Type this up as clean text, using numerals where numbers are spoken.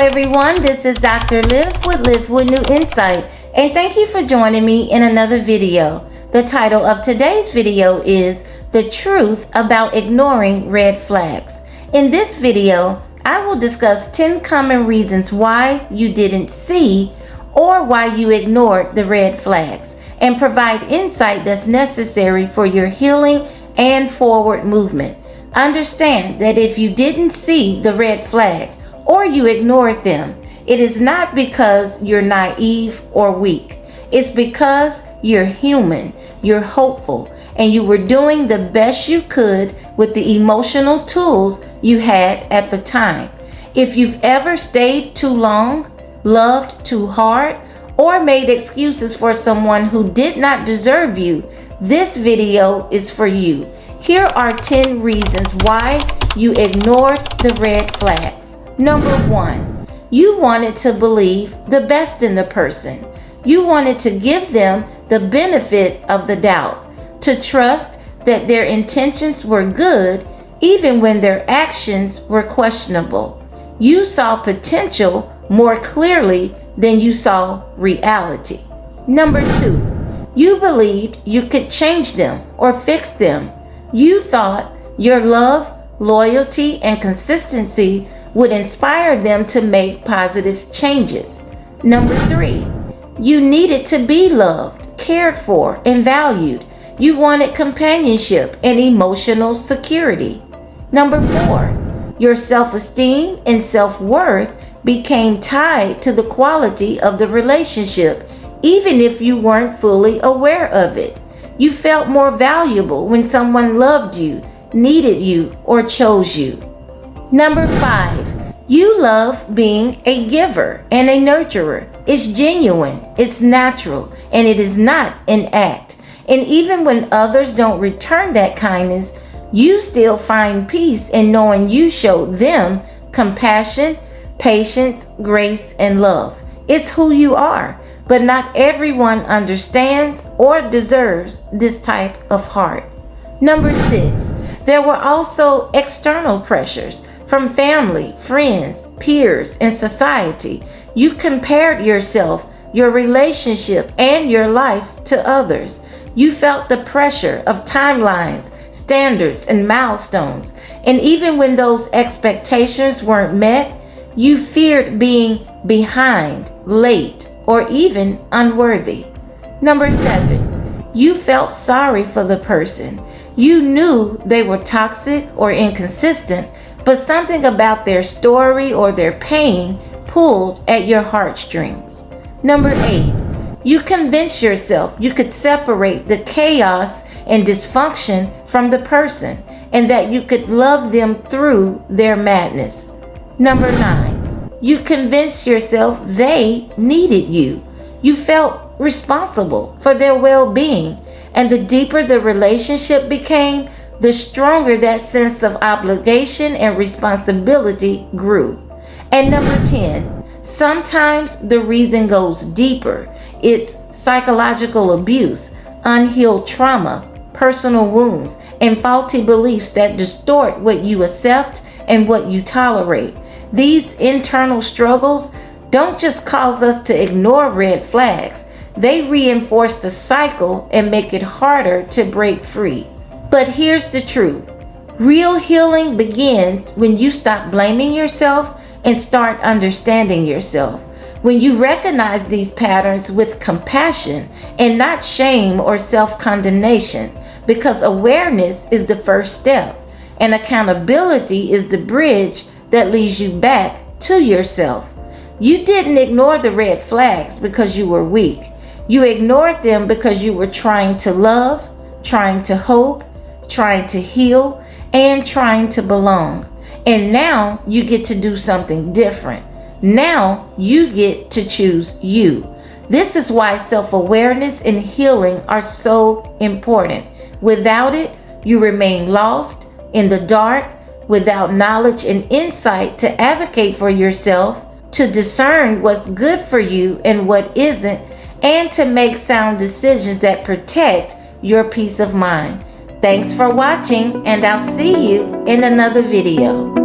everyone, this is Dr. Live with New Insight, and thank you for joining me in another video. The title of today's video is The Truth About Ignoring Red Flags. In this video, I will discuss 10 common reasons why you didn't see or why you ignored the red flags, and provide insight that's necessary for your healing and forward movement. Understand that if you didn't see the red flags or you ignored them, it is not because you're naive or weak. It's because you're human, you're hopeful, and you were doing the best you could with the emotional tools you had at the time. If you've ever stayed too long, loved too hard, or made excuses for someone who did not deserve you, this video is for you. Here are 10 reasons why you ignored the red flags. Number 1, you wanted to believe the best in the person. You wanted to give them the benefit of the doubt, to trust that their intentions were good even when their actions were questionable. You saw potential more clearly than you saw reality. Number 2, you believed you could change them or fix them. You thought your love, loyalty, and consistency would inspire them to make positive changes. Number 3, you needed to be loved, cared for, and valued. You wanted companionship and emotional security. Number 4, your self-esteem and self-worth became tied to the quality of the relationship, even if you weren't fully aware of it. You felt more valuable when someone loved you, needed you, or chose you. Number 5, you love being a giver and a nurturer. It's genuine, it's natural, and it is not an act. And even when others don't return that kindness, you still find peace in knowing you showed them compassion, patience, grace, and love. It's who you are, but not everyone understands or deserves this type of heart. Number 6, there were also external pressures from family, friends, peers, and society. You compared yourself, your relationship, and your life to others. You felt the pressure of timelines, standards, and milestones. And even when those expectations weren't met, you feared being behind, late, or even unworthy. Number 7, you felt sorry for the person. You knew they were toxic or inconsistent, but something about their story or their pain pulled at your heartstrings. Number 8, you convinced yourself you could separate the chaos and dysfunction from the person, and that you could love them through their madness. Number 9, you convinced yourself they needed you. You felt responsible for their well-being, and the deeper the relationship became, the stronger that sense of obligation and responsibility grew. And number 10, sometimes the reason goes deeper. It's psychological abuse, unhealed trauma, personal wounds, and faulty beliefs that distort what you accept and what you tolerate. These internal struggles don't just cause us to ignore red flags, they reinforce the cycle and make it harder to break free. But here's the truth. Real healing begins when you stop blaming yourself and start understanding yourself. When you recognize these patterns with compassion and not shame or self-condemnation, because awareness is the first step, and accountability is the bridge that leads you back to yourself. You didn't ignore the red flags because you were weak. You ignored them because you were trying to love, trying to hope, trying to heal, and trying to belong. And now you get to do something different. Now you get to choose you. This is why self-awareness and healing are so important. Without it, you remain lost in the dark, without knowledge and insight to advocate for yourself, to discern what's good for you and what isn't, and to make sound decisions that protect your peace of mind. Thanks for watching, and I'll see you in another video.